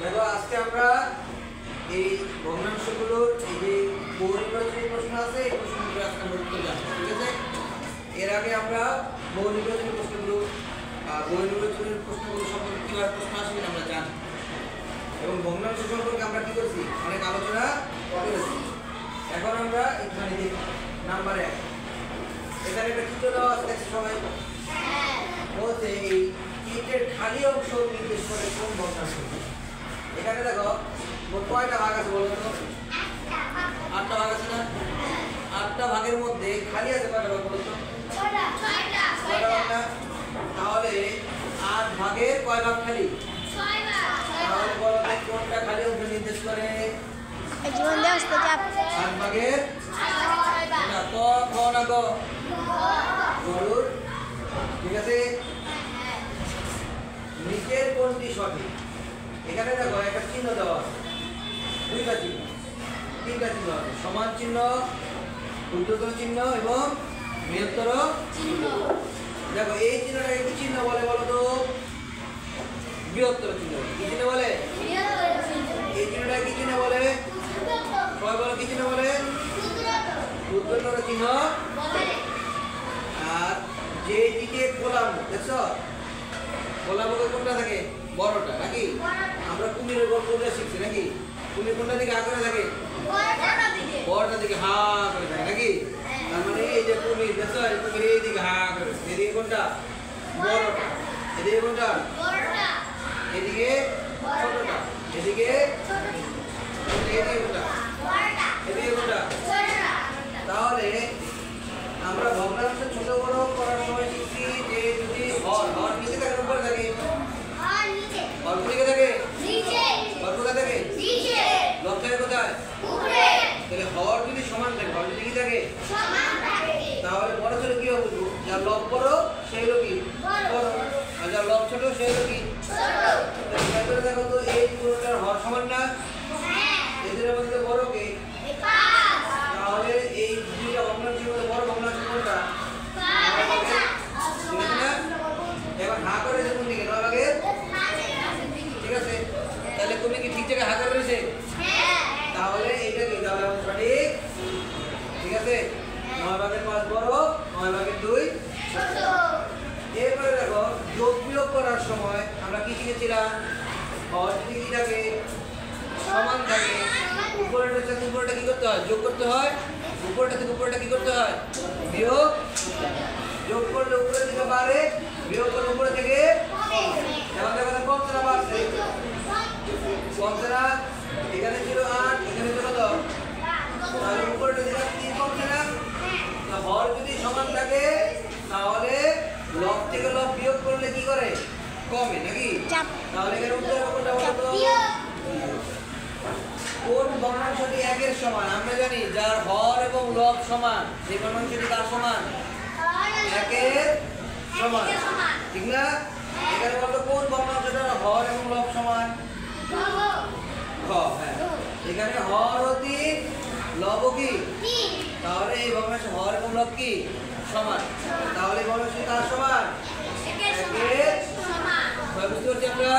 দেখো আজকে আমরা এই ভগ্নাংশগুলোর এই যে বহু নির্বাচনী প্রশ্ন আছে এই প্রশ্নগুলো আজকে আমরা উত্তর জানবো, ঠিক আছে? এর আগে আমরা বহু নির্বাচনী প্রশ্নগুলো সম্পর্কে কিভাবে প্রশ্ন আসবে আমরা জানি এবং ভগ্নাংশ সম্পর্কে আমরা কি করছি অনেক আলোচনা করেছি। এখন আমরা এখানে দেখি নাম্বার 1 এখানে একটা চিত্র দেওয়া আছে, দেখছি সবাই বলতে এই চিত্রের খালি অংশ নির্দেশ করে কোন ভগ্নাংশ। এখানে দেখো মোট কয়টা ভাগ আছে বলো তো? 8টা ভাগ আছে না? 8টা ভাগের মধ্যে খালি আছে কয়টা ভাগ বলো তো? 6টা। তাহলে 8 ভাগের কয় ভাগ খালি? 6 ভাগ। তাহলে বলো তো কোনটা খালি অংশ নির্দেশ করে? জীবন দেওয়া 8 ভাগের 6 ভাগ। না তো কোন আগে গরুর, ঠিক আছে? নিচের কোনটি সঠিক? এখানে দেখো একটা চিহ্ন দেওয়া আছে, দুইটা চিহ্ন, তিনটা চিহ্ন আছে, সমান চিহ্ন, ক্ষুদ্রতর চিহ্ন এবং বৃহত্তর চিহ্ন। দেখো এই চিহ্নটাকে কি চিহ্ন বলে বলো তো? বৃহত্তর চিহ্ন। কি চিহ্ন বলে? এই চিহ্নটাকে কি চিহ্ন বলে? সবাই বলো কি চিহ্ন বলে? ক্ষুদ্রতর চিহ্ন। আর যে দিকে খোলা মুখ, দেখছো খোলা মুখে কোনটা থাকে? বড়টা নাকি? আমরা কুমিরের গল্পটা শিখছি নাকি? কুমির কোনটা দিকে হা করে থাকে? বড়টা দিকে হা করে থাকে নাকি? তার মানে এই যে কুমির, দেখছো কুমির এই দিকে হা করে, এদিকে কোনটা? বড়টা। এদিকে কোনটা? এদিকে ছোটটা। এদিকে কোনটা? এদিকে কোনটা? তাহলে আমরা ভগ্নাংশ ছোট বড় করার সময় শিখছি যে যদি হর নিচে থাকে উপরে থাকে, হর কোথায় থাকে? হর কোথায় থাকে? লব থাকে কোথায়? তাহলে হর যদি সমান থাকে, হর যদি কি থাকে? তাহলে বড় ছোট কি হবে? যার লব বড় সেই হলো কি বড়, আর যার লব ছোট সেই হলো কি ছোট। দেখো তো এই পুরোটার হর সমান না? এদের মধ্যে বড় কে? তাহলে এই দুইটা ভগ্নাংশের মধ্যে বড় ভগ্নাংশ কোনটা? এবার হা করে কোন দিকে? 9 ভাগের, ঠিক আছে? তাহলে তুমি কি ঠিক জায়গায় হা করে রয়েছে? তাহলে এটা কি? তাহলে সঠিক, ঠিক আছে? 9 ভাগের 5 বড়, 9 ভাগের 2 ছোট। এরপরে দেখো যোগ বিয়োগ করার সময় আমরা কি শিখেছিলাম? হর যদি কি থাকে? সমান থাকে, উপরের সাথে উপরেটা কি করতে হয়? যোগ করতে হয়। উপরেটা থেকে উপরেটা কি করতে হয়? বিয়োগ। যোগ করলে উপরের দিকে বাড়ে, বিয়োগ করলে উপরে থেকে এখন দেখো কমছে না বাড়ছে? কমছে না? এখানে ছিল 8, এখানে ছিল 10, তাহলে উপরেটা দিকে 3 কমছে না? হর যদি সমান থাকে তাহলে লব থেকে লব বিয়োগ করলে কি করে? কমে নাকি? তাহলে এখানে উত্তর কোনটা বলতো? কোন ভগ্নাংশটি 1 এর সমান? আমরা জানি যার হর এবং লব সমান সেই ভগ্নাংশটি কার সমান? 1 এর সমান, ঠিক না? এখানে বলতো কোন ভগ্নাংশটার হর এবং লব সমান? খ। হ্যাঁ, এখানে হর ও 3, লব কি? তাহলে এই ভগ্নাংশ হর এবং লব কি সমান? তাহলে এই ভগ্নাংশটি কার সমান? 1 এর সমান। বুঝতে পারছি আমরা?